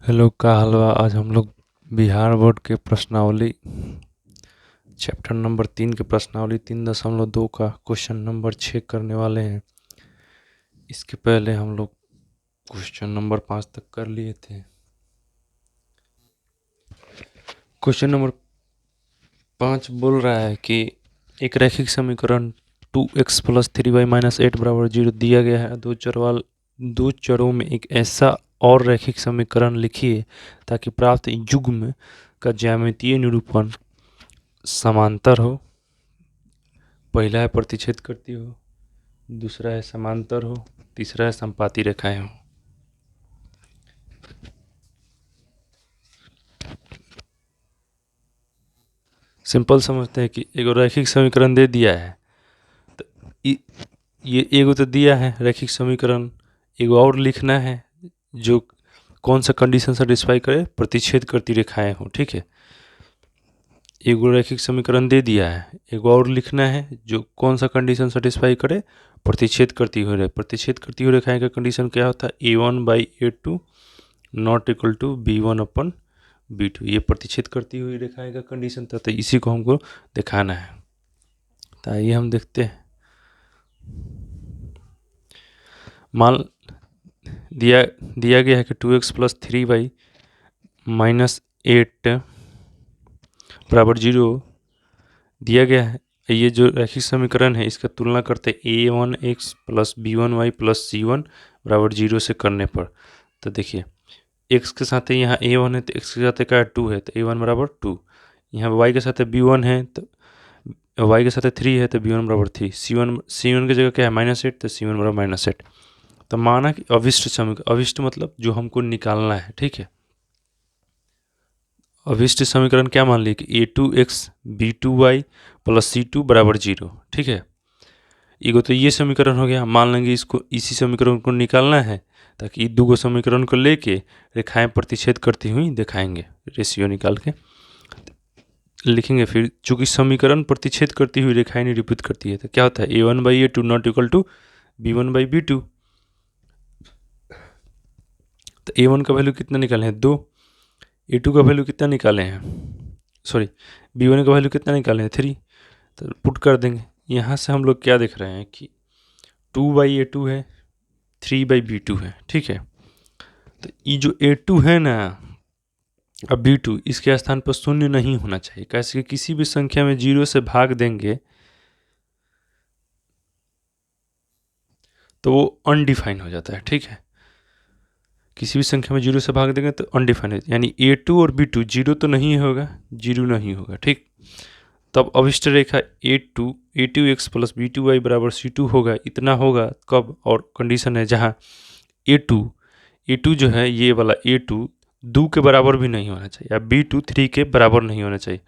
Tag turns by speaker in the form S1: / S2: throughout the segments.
S1: Hello, का हलवा। आज हम लोग बिहार बोर्ड के प्रश्नावली चैप्टर नंबर 3 के प्रश्नावली 3.2 का क्वेश्चन नंबर 6 करने वाले हैं। इसके पहले हम लोग क्वेश्चन नंबर 5 तक कर लिए थे। क्वेश्चन नंबर 5 बोल रहा है कि एक रैखिक समीकरण 2x + 3y - 8 = 0 दिया गया है। दो चरों में एक ऐसा और रैखिक समीकरण लिखिए ताकि प्राप्त युग्म का ज्यामितीय निरूपण समांतर हो। पहला है प्रतिच्छेद करती हो, दूसरा है समांतर हो, तीसरा है संपाती रेखाएं हो। सिंपल समझते हैं कि एक रैखिक समीकरण दे दिया है, तो ये एगो तो दिया है रैखिक समीकरण, एगो और लिखना है जो कौन सा कंडीशन सेटिस्फाई करे, प्रतिच्छेद करती रेखाएं हो। ठीक है, एगो रैखिक समीकरण दे दिया है, एगो और लिखना है जो कौन सा कंडीशन सेटिस्फाई करे, प्रतिच्छेद करती हुई रेखाएं का कंडीशन क्या होता है, a1/a2 not equal to b1/b2। ये प्रतिच्छेद करती हुई रेखाएं का कंडीशन था, तो इसी को हमको दिखाना है। तो आइए हम देखते हैं। मान दिया गया है कि 2x + 3y - 8 = 0 दिया गया है। ये जो रैखिक समीकरण है इसका तुलना करते हैं a1x + b1y + c1 = 0 से करने पर। तो देखिए, x के साथ यहाँ a1 है तो x के साथ क्या 2 है, तो a1 = 2। यहाँ y के साथ b1 है तो y के साथ 3 है तो b1 = 3। c1 की जगह क्या है -8, तो c1 = -8। तो माना कि अभिष्ट समीकरण, अभिष्ट मतलब जो हमको निकालना है। ठीक है, अभिष्ट समीकरण क्या मान लिए कि a2x b2y + c2 = 0। ठीक है, एगो तो ये समीकरण हो गया। मान लेंगे इसको, इसी समीकरण को निकालना है ताकि दो गो समीकरण को लेके रेखाएं प्रतिच्छेद करती हुई दिखाएंगे, रेशियो निकाल के लिखेंगे। फिर चूंकि समीकरण प्रतिच्छेद करती हुई रेखाएं निरूपित करती है तो क्या होता है, a1/a2 not equal to b1/b2। तो a1 का वैल्यू कितना निकाले हैं, 2। a2 का वैल्यू कितना निकाले हैं, सॉरी, b1 का वैल्यू कितना निकाले हैं, 3। तो पुट कर देंगे। यहाँ से हम लोग क्या देख रहे हैं कि 2/a2 है, 3/b2 है। ठीक है, तो ये जो a2 है ना, अब b2, इसके स्थान पर शून्य नहीं होना चाहिए। कैसे कि किसी भी संख्या में 0 से भाग देंगे तो वो अनडिफाइन हो जाता है। ठीक है, किसी भी संख्या में 0 से भाग देंगे तो अनडिफाइन है, यानी a2 और b2 0 तो नहीं होगा, 0 नहीं होगा। ठीक, तब अभिष्ट रेखा a2x + b2y = c2 होगा। इतना होगा कब, और कंडीशन है जहाँ a2 जो है, ये वाला a2 2 के बराबर भी नहीं होना चाहिए, या b2 3 के बराबर नहीं होना चाहिए।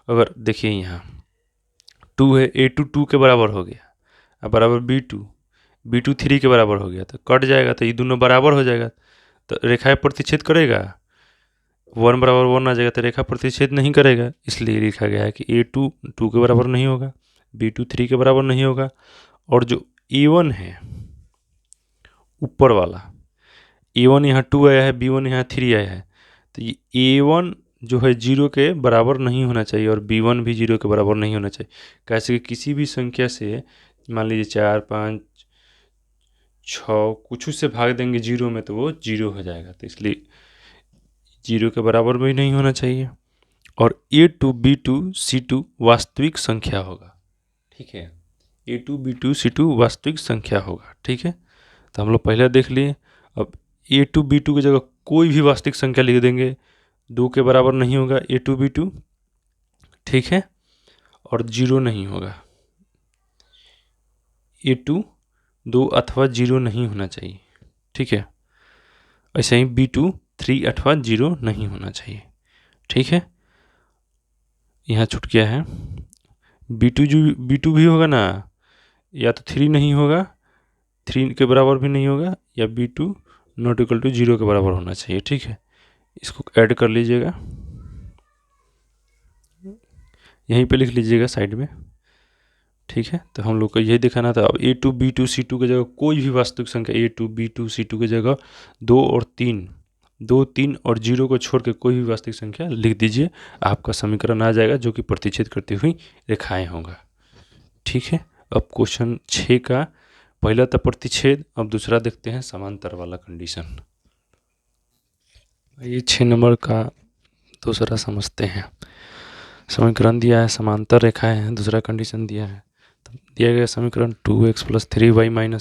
S1: अगर देखिए यहाँ 2 है, a2 2 के बराबर हो गया, अब बराबर b2 3 के बराबर हो गया, तो कट जाएगा, तो ये दोनों बराबर हो जाएगा, तो रेखाएं प्रतिच्छेद करेगा। 1 = 1 आ जाएगा तो रेखा प्रतिच्छेद नहीं करेगा। इसलिए लिखा गया है कि a2 2 के बराबर नहीं होगा, b2 3 के बराबर नहीं होगा, और जो a1 है ऊपर वाला, a1 यहाँ 2 आया है, b1 यहाँ 3 आया है, तो ये a1 जो है 0 के बराबर नहीं होना चाहिए और b1 भी 0 के बराबर नहीं होना चाहिए। कैसे कि किसी भी संख्या से मान लीजिए 4 5 6 कुछ से भाग देंगे 0 में तो वो 0 हो जाएगा, तो इसलिए 0 के बराबर भी नहीं होना चाहिए। और a2 b2 c2 वास्तविक संख्या होगा। ठीक है, a2 b2 c2 वास्तविक संख्या होगा। ठीक है, तो हम लोग पहले देख लिए। अब a2 b2 की जगह कोई भी वास्तविक संख्या लिख देंगे, 2 के बराबर नहीं होगा a2 b2। ठीक है, और 0 नहीं होगा, a2 2 अथवा 0 नहीं होना चाहिए। ठीक है, ऐसे ही b2 3 अथवा 0 नहीं होना चाहिए। ठीक है, यहाँ छूट गया है b2, जो b2 भी होगा ना, या तो 3 नहीं होगा, 3 के बराबर भी नहीं होगा, या b2 नॉट इक्वल टू 0 के बराबर होना चाहिए। ठीक है, इसको ऐड कर लीजिएगा, यहीं पे लिख लीजिएगा साइड में। ठीक है, तो हम लोग को यही दिखाना था। अब a2 b2 c2 की जगह कोई भी वास्तविक संख्या a2 b2 c2 की जगह 2 और 3 2, 3 और 0 को छोड़ के कोई भी वास्तविक संख्या लिख दीजिए, आपका समीकरण आ जाएगा जो कि प्रतिच्छेद करती हुई रेखाएं होगा। ठीक है, अब क्वेश्चन 6 का पहला था प्रतिच्छेद, अब दूसरा देखते हैं समांतर वाला कंडीशन। ये 6 नंबर का दूसरा समझते हैं। समीकरण दिया है, समांतर रेखाएं हैं, दूसरा कंडीशन दिया है। तो दिया गया समीकरण 2x + 3y - 8 =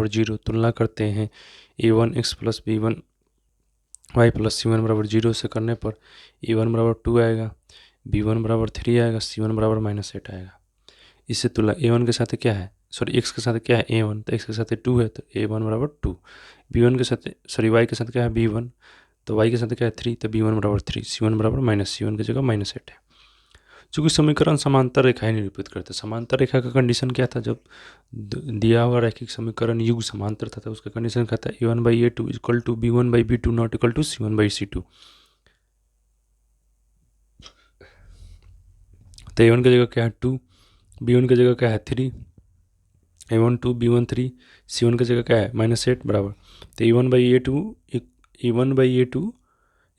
S1: 0, तुलना करते हैं a1x + b1y + c1 = 0 से करने पर a1 = 2 आएगा, b1 = 3 आएगा, c1 = -8 आएगा। इससे तुलना a1 के साथ क्या है, सॉरी x के साथ क्या है a1, तो x के साथ 2 है तो a1 = 2, b1 के साथ सॉरी y के साथ क्या है b1, तो y के साथ क्या है 3, तो b1 = 3, c1 = -c1 की जगह -8 है। चूँकि समीकरण समांतर रेखाएं निरूपित करते, समांतर रेखा का कंडीशन क्या था, जब दिया हुआ रैखिक समीकरण युग समांतर था तो उसका कंडीशन क्या था, a1/a2 = b1/b2 not equal to c1/c2। तो a1 की जगह क्या है 2, b1 की जगह क्या है 3, a1 2 b1 3, c1 की जगह क्या है -8 बराबर, तो a1/a2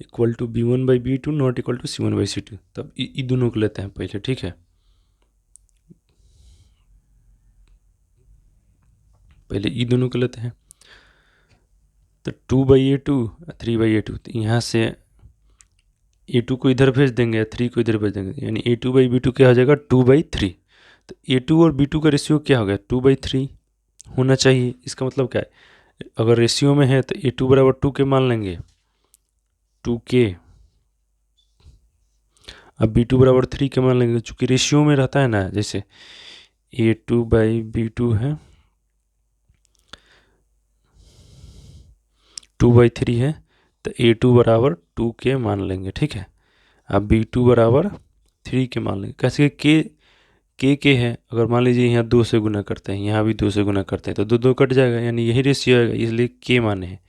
S1: equal to b1/b2 not equal to c1/c2। तब ई दोनों को लेते हैं पहले, ठीक है, पहले ई दोनों को लेते हैं। तो 2/a2 3/a2, तो यहाँ से a2 को इधर भेज देंगे, 3 को इधर भेज देंगे, यानी a2/b2 क्या हो जाएगा 2/3। तो a2 और b2 का रेशियो क्या हो गया 2/3 होना चाहिए। इसका मतलब क्या है, अगर रेशियो में है तो a2 = 2 के मान लेंगे, 2k, अब b2 = 3 के मान लेंगे, चूँकि रेशियो में रहता है ना, जैसे a2/b2 है 2/3 है, तो a2 = 2 के मान लेंगे, ठीक है। अब b2 = 3 के मान लेंगे, कैसे के है, अगर मान लीजिए यहाँ 2 से गुना करते हैं, यहाँ भी 2 से गुना करते हैं, तो 2 2 कट जाएगा, यानी यही रेशियो आएगा, इसलिए के माने हैं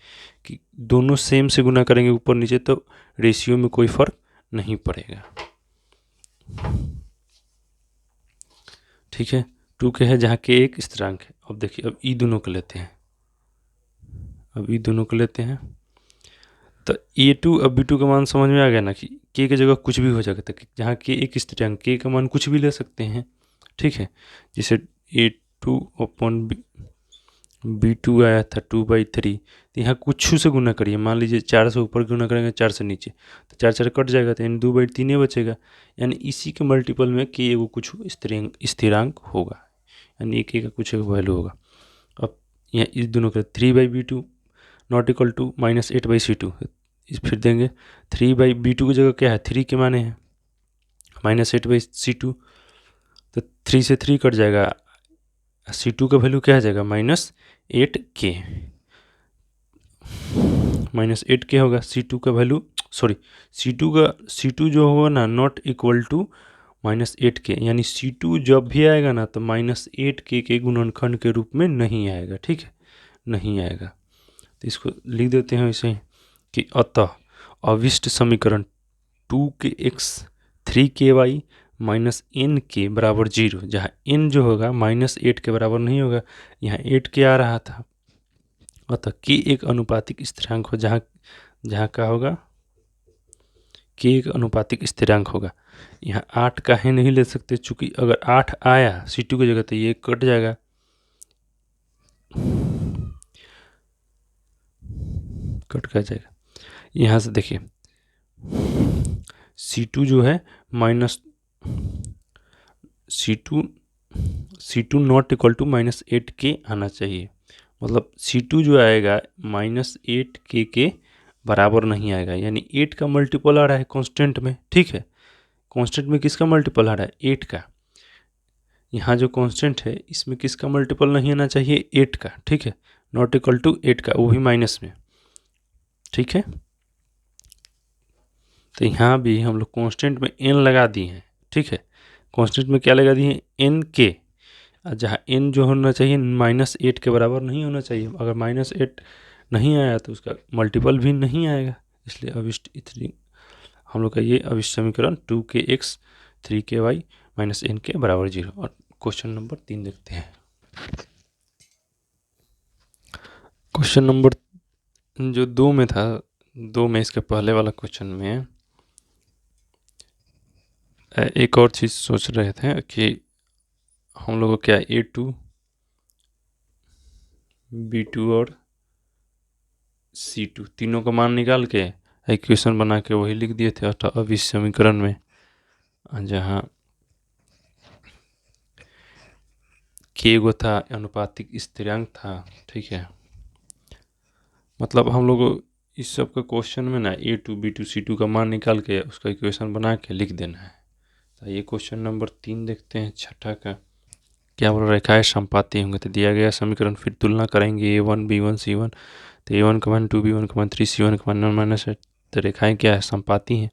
S1: कि दोनों सेम से गुना करेंगे ऊपर नीचे तो रेशियो में कोई फर्क नहीं पड़ेगा, ठीक है। 2 के है जहाँ के एक स्थिरांक है। अब देखिए, अब ई दोनों को लेते हैं, अब ई दोनों को लेते हैं, तो a2 अब b2 का मान समझ में आ गया ना कि k की जगह कुछ भी हो सकता है, जहाँ k एक स्थिरांक, k का मान कुछ भी ले सकते हैं, ठीक है। जैसे a2/b2 आया था 2/3, तो यहाँ कुछ से गुना करिए, मान लीजिए 4 से ऊपर गुना करेंगे 4 से नीचे, तो 4 4 कट जाएगा, तो यानी 2/3 बचेगा, यानी इसी के मल्टीपल में k वो कुछ स्थिरांक होगा, यानी k का कुछ वैल्यू होगा। अब यहाँ इस दोनों का 3/b2 not equal to -8/c2, इस फिर देंगे 3/b2 की जगह क्या है 3 के माने हैं, -8/c2, तो 3 से 3 कट जाएगा, c2 का वैल्यू क्या आ जाएगा -8k, -8k होगा c2 का वैल्यू, सॉरी c2 जो होगा ना नॉट इक्वल टू -8k, यानी c2 जब भी आएगा ना तो -8k के गुणनखंड के रूप में नहीं आएगा, ठीक है, नहीं आएगा। तो इसको लिख देते हैं ऐसे कि अतः अविष्ट समीकरण 2kx 3ky - nk = 0, जहाँ n जो होगा -8 के बराबर नहीं होगा, यहाँ 8k आ रहा था, अतः k एक अनुपातिक स्थिरांक हो, जहाँ का होगा k एक अनुपातिक स्थिरांक होगा। यहाँ 8 का है नहीं ले सकते, चूंकि अगर 8 आया c2 की जगह तो ये कट जाएगा, कट कर जाएगा। यहाँ से देखिए c2 जो है c2 not equal to -8k आना चाहिए, मतलब c2 जो आएगा -8k के बराबर नहीं आएगा, यानी 8 का मल्टीपल आ रहा है कांस्टेंट में, ठीक है। कांस्टेंट में किसका मल्टीपल आ रहा है 8 का, यहाँ जो कांस्टेंट है इसमें किसका मल्टीपल नहीं आना चाहिए 8 का, ठीक है, नॉट इक्वल टू 8 का, वो भी माइनस में, ठीक है। तो यहाँ भी हम लोग कांस्टेंट में n लगा दिए हैं, ठीक है, कांस्टेंट में क्या लगा दिए हैं n के, जहाँ n जो होना चाहिए -8 के बराबर नहीं होना चाहिए, अगर -8 नहीं आया तो उसका मल्टीपल भी नहीं आएगा, इसलिए अविष्ट हम लोग का ये अविष्ट समीकरण 2kx 3ky - nk = 0। और क्वेश्चन नंबर 3 देखते हैं। क्वेश्चन नंबर जो 2 में था 2 में इसके पहले वाला क्वेश्चन में एक और चीज़ सोच रहे थे कि हम लोग को क्या A2 B2 और C2 तीनों का मान निकाल के इक्वेशन बना के वही लिख दिए थे अर्थात अब इस समीकरण में, जहाँ k गो था अनुपातिक स्थिरांक था। ठीक है, मतलब हम लोग इस सब का क्वेश्चन में ना A2 B2 C2 का मान निकाल के उसका इक्वेशन बना के लिख देना है। तो ये क्वेश्चन नंबर 3 देखते हैं, छठा का। क्या बोल, रेखाएं संपाती होंगे तो दिया गया समीकरण फिर तुलना करेंगे A1 B1 C1, तो A1 का मान 2 B1 का मान 3 C1 का मान 1 -8। तो रेखाएं क्या है, संपाती हैं।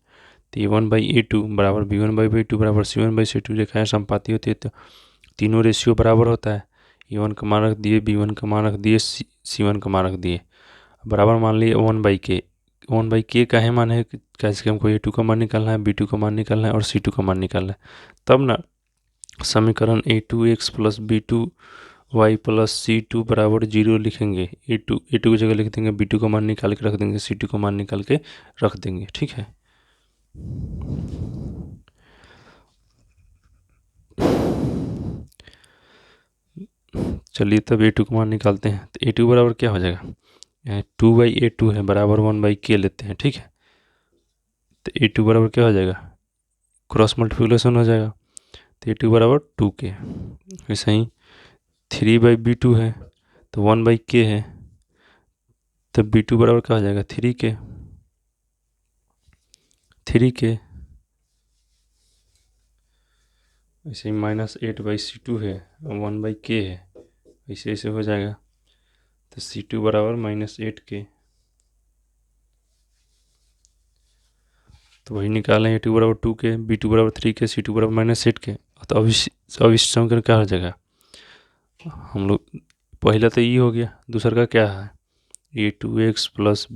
S1: तो A1/A2 बराबर B1/B2 बराबर C1/C2 रेखाएं संपाती होती है तो तीनों रेशियो बराबर होता है। A1 का मान रख दिए, B1 का मान रख दिए, C1 का मान रख दिए, बराबर मान लिए 1/k। 1/k का है मान है कैसे कि हमको A2 का मान निकालना है, B2 का मान निकालना है और C2 का मान निकालना है। तब ना समीकरण A2x + B2y + C2 बराबर 0 लिखेंगे। A2 की जगह लिख देंगे, B2 का मान निकाल के रख देंगे, C2 का मान निकाल के रख देंगे। ठीक है, चलिए तब A2 का मान निकालते हैं। तो A2 बराबर क्या हो जाएगा, 2/A2 है बराबर 1/k लेते हैं। ठीक है, तो A2 बराबर क्या हो जाएगा, क्रॉस मल्टीप्लिकेशन हो जाएगा। तो A2 बराबर 2k। वैसे ही 3/B2 है तो 1/k है, तो B2 बराबर क्या हो जाएगा, 3k। ऐसे ही -8/C2 है, 1/k है, ऐसे ऐसे हो जाएगा। तो C2 बराबर -8k। तो वही निकालें, A2 बराबर 2k, B2 बराबर 3k, C2 बराबर -8k। तो अब इस समीकरण क्या हो जाएगा, हम लोग पहला तो ये हो गया, दूसरा का क्या है, A2x +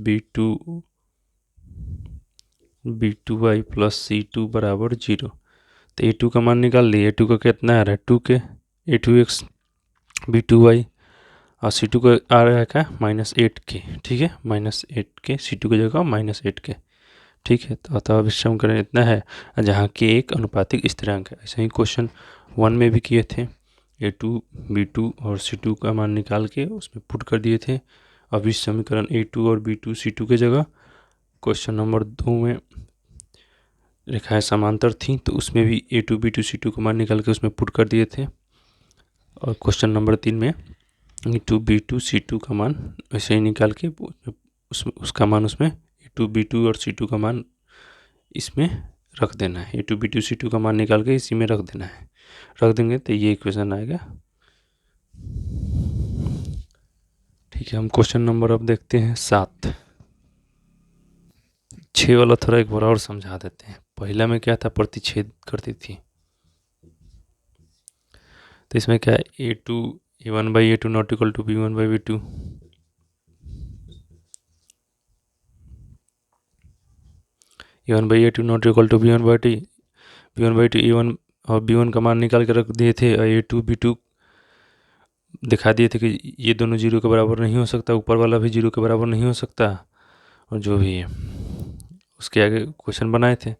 S1: B2y + C2 बराबर 0। तो A2 का मान निकाल लिए, A2 का कितना आ रहा है, 2k, A2x B2y और C2 का आ रहा है क्या, -8k। ठीक है, -8k, C2 की जगह -8k। ठीक है, तो अतः अब समीकरण इतना है जहाँ k एक अनुपातिक स्थिरांक है। ऐसे ही क्वेश्चन 1 में भी किए थे, A2 B2 और C2 का मान निकाल के उसमें पुट कर दिए थे। अब इस समीकरण A2 और B2 C2 के जगह क्वेश्चन नंबर 2 में रेखाएं समांतर थी तो उसमें भी A2 B2 C2 का मान निकाल के उसमें पुट कर दिए थे। और क्वेश्चन नंबर 3 में A2 B2 C2 का मान वैसे ही निकाल के उसका मान उसमें A2 B2 और C2 का मान इसमें रख देना है। A2 B2 C2 का मान निकाल के इसी में रख देना है, रख देंगे तो ये इक्वेशन आएगा। ठीक है, हम क्वेश्चन नंबर अब देखते हैं 7। 6 वाला थोड़ा एक बार और समझा देते हैं। पहला में क्या था, प्रतिच्छेद करती थी। तो इसमें क्या है, A2 A1/A2 not equal to B1/B2। A1/A2 not equal to B1/2 A1 और B1 का मान निकाल के रख दिए थे, और A2 B2 दिखा दिए थे कि ये दोनों 0 के बराबर नहीं हो सकता, ऊपर वाला भी 0 के बराबर नहीं हो सकता, और जो भी है उसके आगे क्वेश्चन बनाए थे।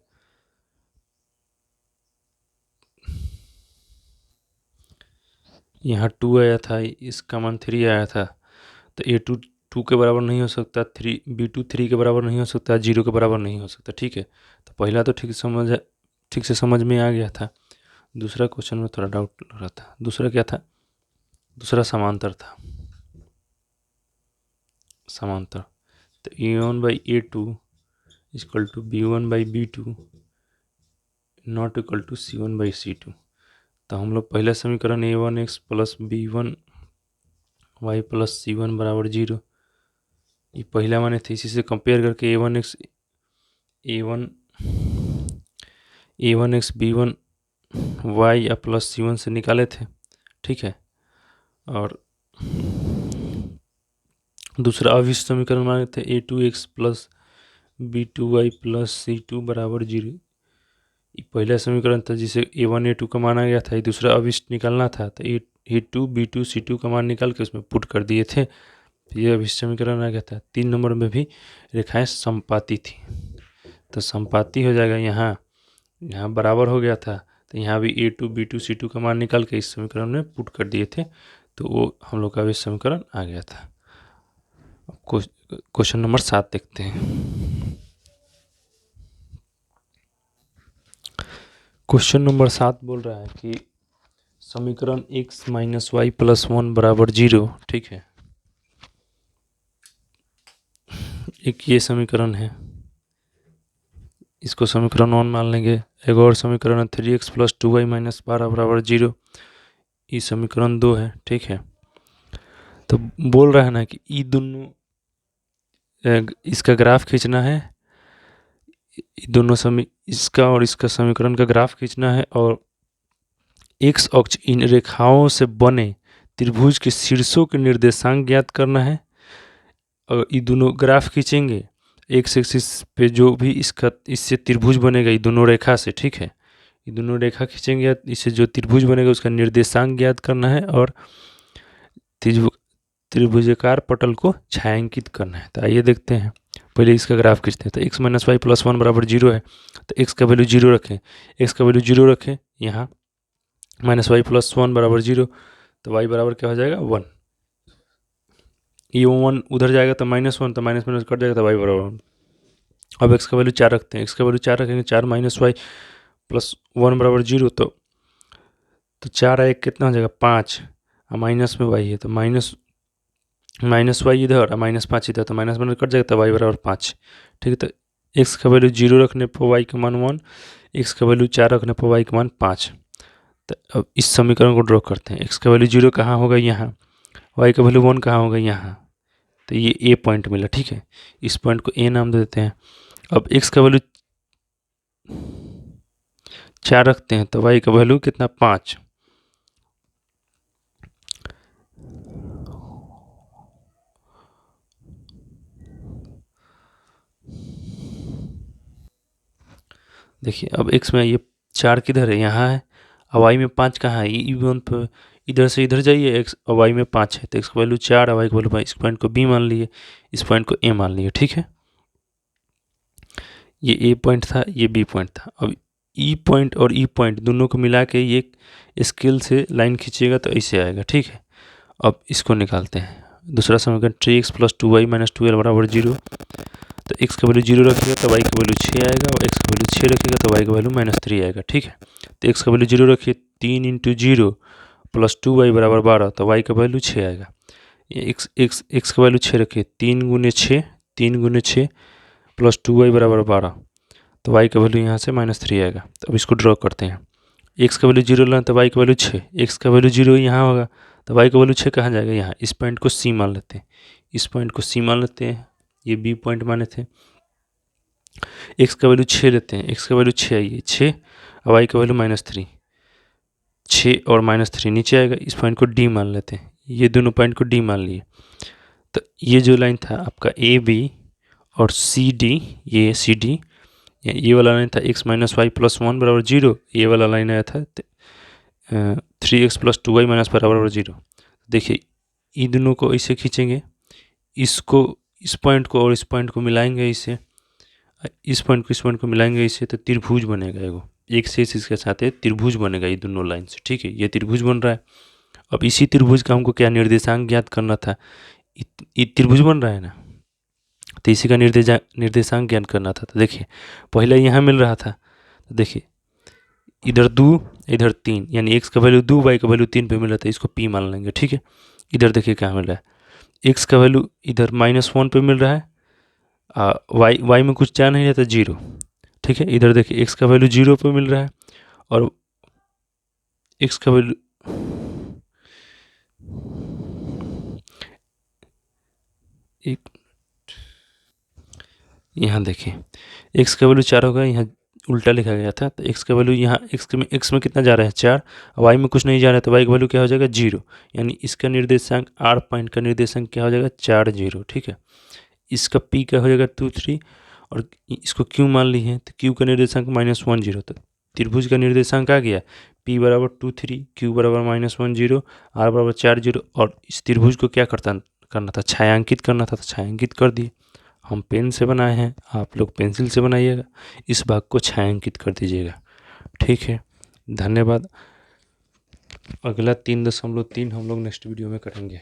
S1: यहाँ 2 आया था, इसका मान 3 आया था, तो A2 2 के बराबर नहीं हो सकता, B2 3 के बराबर नहीं हो सकता, 0 के बराबर नहीं हो सकता। ठीक है, तो पहला तो ठीक से समझ में आ गया था। दूसरा क्वेश्चन में थोड़ा डाउट लग रहा था। दूसरा क्या था, दूसरा समांतर था, समांतर। तो A1/A2 equal to B1/B2 not equal to C1/C2। तो हम लोग पहला समीकरण A1x + B1y + C1 बराबर 0, ये पहला माने थे, इसी से कंपेयर करके A1x B1y या +C1 से निकाले थे। ठीक है, और दूसरा अब इस समीकरण माने थे A2x + B2y + C2 बराबर 0। ये पहला समीकरण था जिसे A1 A2 का माना गया था, ये दूसरा अविष्ट निकालना था। तो A2 B2 C2 का मान निकाल के उसमें पुट कर दिए थे, ये अभी समीकरण आ गया था। 3 नंबर में भी रेखाएं समपाती थी, तो समपाती हो जाएगा। यहाँ बराबर हो गया था, तो यहाँ भी A2 B2 C2 का मान निकाल के इस समीकरण में पुट कर दिए थे, तो वो हम लोग का भी समीकरण आ गया था। क्वेश्चन नंबर 7 देखते हैं। क्वेश्चन नंबर 7 बोल रहा है कि समीकरण x माइनस वाई प्लस 1 बराबर 0, ठीक है। एक ये समीकरण है, इसको समीकरण 1 मान लेंगे। एक और समीकरण है 3x प्लस 2y माइनस 12 बराबर 0, ये समीकरण 2 है, ठीक है। तो बोल रहा है ना कि ये दोनों इसका ग्राफ खींचना है, इसका और इसका समीकरण का ग्राफ खींचना है, और x अक्ष इन रेखाओं से बने त्रिभुज के शीर्षों के निर्देशांक ज्ञात करना है। और ये दोनों ग्राफ खींचेंगे, एक्स एक्सिस पे जो भी इससे त्रिभुज बनेगा, ये दोनों रेखा से, ठीक है। ये दोनों रेखा खींचेंगे, इससे जो त्रिभुज बनेगा उसका निर्देशांक ज्ञात करना है और त्रिभुजाकार पटल को छायांकित करना है। तो आइए देखते हैं, पहले इसका ग्राफ खींचते हैं। तो x माइनस वाई प्लस 1 बराबर 0 है, तो x का वैल्यू 0 रखें, x का वैल्यू 0 रखें यहाँ, माइनस वाई प्लस 1 बराबर 0, तो y बराबर क्या हो जाएगा 1। ये 1 उधर जाएगा तो -1, तो माइनस माइनस कट जाएगा, तो y बराबर 1। अब x का वैल्यू 4 रखते हैं, x का वैल्यू 4 रखेंगे, 4 माइनस वाई प्लस 1 बराबर 0, तो 4 1 कितना हो जाएगा 5, माइनस में y है तो माइनस वाई इधर और -5 इधर, तो माइनस माइनस कट जाएगा, तो y बराबर 5, ठीक है। तो x का वैल्यू 0 रखने पर y का मान 1, x का वैल्यू 4 रखने पर y का मान 5। तो अब इस समीकरण को ड्रॉ करते हैं। x का वैल्यू 0 कहाँ होगा, यहाँ। y का वैल्यू 1 कहाँ होगा, यहाँ। तो ये a पॉइंट मिला, ठीक है। इस पॉइंट को a नाम दे देते हैं। अब x का वैल्यू 4 रखते हैं, तो y का वैल्यू कितना 5। देखिए अब x में ये 4 किधर है, यहाँ है, और y में 5 कहाँ है, ये वन पर इधर से इधर जाइए, x और y में 5 है, तो x का वैल्यू 4 और y का वैल्यू 5। इस पॉइंट को b मान लिए, इस पॉइंट को a मान लिए, ठीक है। ये a पॉइंट था, ये b पॉइंट था। अब e पॉइंट और e पॉइंट दोनों को मिला के ये स्केल से लाइन खींचिएगा तो ऐसे आएगा, ठीक है। अब इसको निकालते हैं। दूसरा समीकरण 3x plus 2y minus 2l बराबर 0, तो x का वैल्यू 0 रखिएगा तो y का वैल्यू 6 आएगा, और x का वैल्यू 6 रखिएगा तो y का वैल्यू -3 आएगा, ठीक है। तो x का वैल्यू 0 रखिए, 3 × 0 प्लस 2y बराबर 12, तो y का वैल्यू 6 आएगा। ये x का वैल्यू 6 रखिए, 3 × 6 प्लस 2y बराबर 12, तो y का वैल्यू यहाँ से -3 आएगा। तो अब इसको ड्रॉ करते हैं। x का वैल्यू 0 लें तो y का वैल्यू 6, x का वैल्यू 0 यहाँ होगा, तो y का वैल्यू 6 कहाँ जाएगा, यहाँ। इस पॉइंट को c मान लेते हैं, इस पॉइंट को c मान लेते हैं, ये b पॉइंट माने थे। x का वैल्यू 6 लेते हैं, x का वैल्यू 6 है, ये 6, और y का वैल्यू -3, 6 और -3 नीचे आएगा। इस पॉइंट को d मान लेते हैं, ये दोनों पॉइंट को d मान लिए। तो ये जो लाइन था आपका ए बी और सी डी, ये सी डी, ये वाला लाइन था x माइनस वाई प्लस 1 बराबर 0, ये वाला लाइन आया था 3x प्लस 2y माइनस बराबर 0। देखिए इन दोनों को ऐसे खींचेंगे, इसको इस पॉइंट को और इस पॉइंट को मिलाएंगे, इसे इस पॉइंट को मिलाएंगे इसे, तो त्रिभुज बनेगा। एगो एक से इसके साथ त्रिभुज बनेगा ये दोनों लाइन से, ठीक है। ये त्रिभुज बन रहा है। अब इसी त्रिभुज का हमको क्या निर्देशांक ज्ञात करना था, ये त्रिभुज बन रहा है ना, तो इसी का निर्देशांक ज्ञात करना था। तो देखिए पहले यहाँ मिल रहा था, तो देखिए इधर 2 इधर 3, यानी x का वैल्यू 2 y का वैल्यू 3 पे मिल रहा था, इसको p मान लेंगे, ठीक है। इधर देखिए क्या मिल रहा है, x का वैल्यू इधर -1 पे मिल रहा है, y में कुछ जा नहीं रहता 0, ठीक है। इधर देखिए x का वैल्यू 0 पे मिल रहा है, और x का वैल्यू यहाँ देखिए x का वैल्यू 4 होगा, यहाँ उल्टा लिखा गया था। तो x का वैल्यू यहाँ x में कितना जा रहा है 4, y में कुछ नहीं जा रहा है, तो y का वैल्यू क्या हो जाएगा 0, यानी इसका निर्देशांक r पॉइंट का निर्देशांक क्या हो जाएगा 4 0, ठीक है। इसका p का हो जाएगा 2 3, और इसको q मान ली है, तो q का निर्देशांक -1 0, तो त्रिभुज का निर्देशांक आ गया p बराबर 2 3, q बराबर -1 0, r बराबर 4 0, और इस त्रिभुज को क्या करना था, छायांकित करना था तो छायांकित कर दिए। हम पेन से बनाए हैं, आप लोग पेंसिल से बनाइएगा। इस भाग को छायांकित कर दीजिएगा, ठीक है। धन्यवाद। अगला 3.3 हम लोग नेक्स्ट वीडियो में करेंगे।